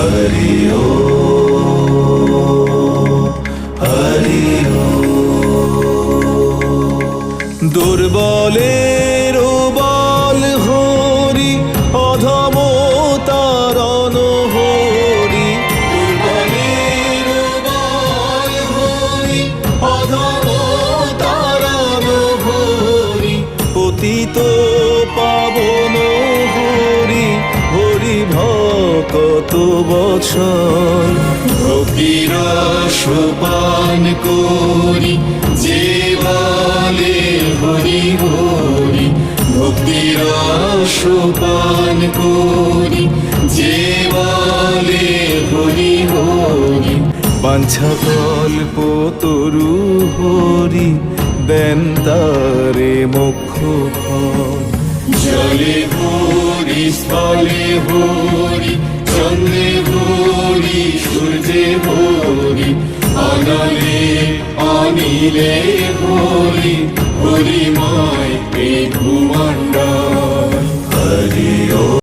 হরি ও হরি ও। দুর্বলের বল হরি, অধম তারণ হরি। দুর্বলের বল হরি, অধম তারণ হরি। পতিত পাবন হরি, হরি ভকত বৎসল। ভক্তির সোপান করি, যে বলে হরি হরি। ভক্তির সোপান করি, যে বলে হরি হরি। বাঞ্ছা কল্প তরু হরি, দেন তারে মোক্ষ ফল। জলে হরি, স্থলে হরি, চন্দ্রে হরি, সূর্যে হরি। অনলে অনিলে হরি, হরিময়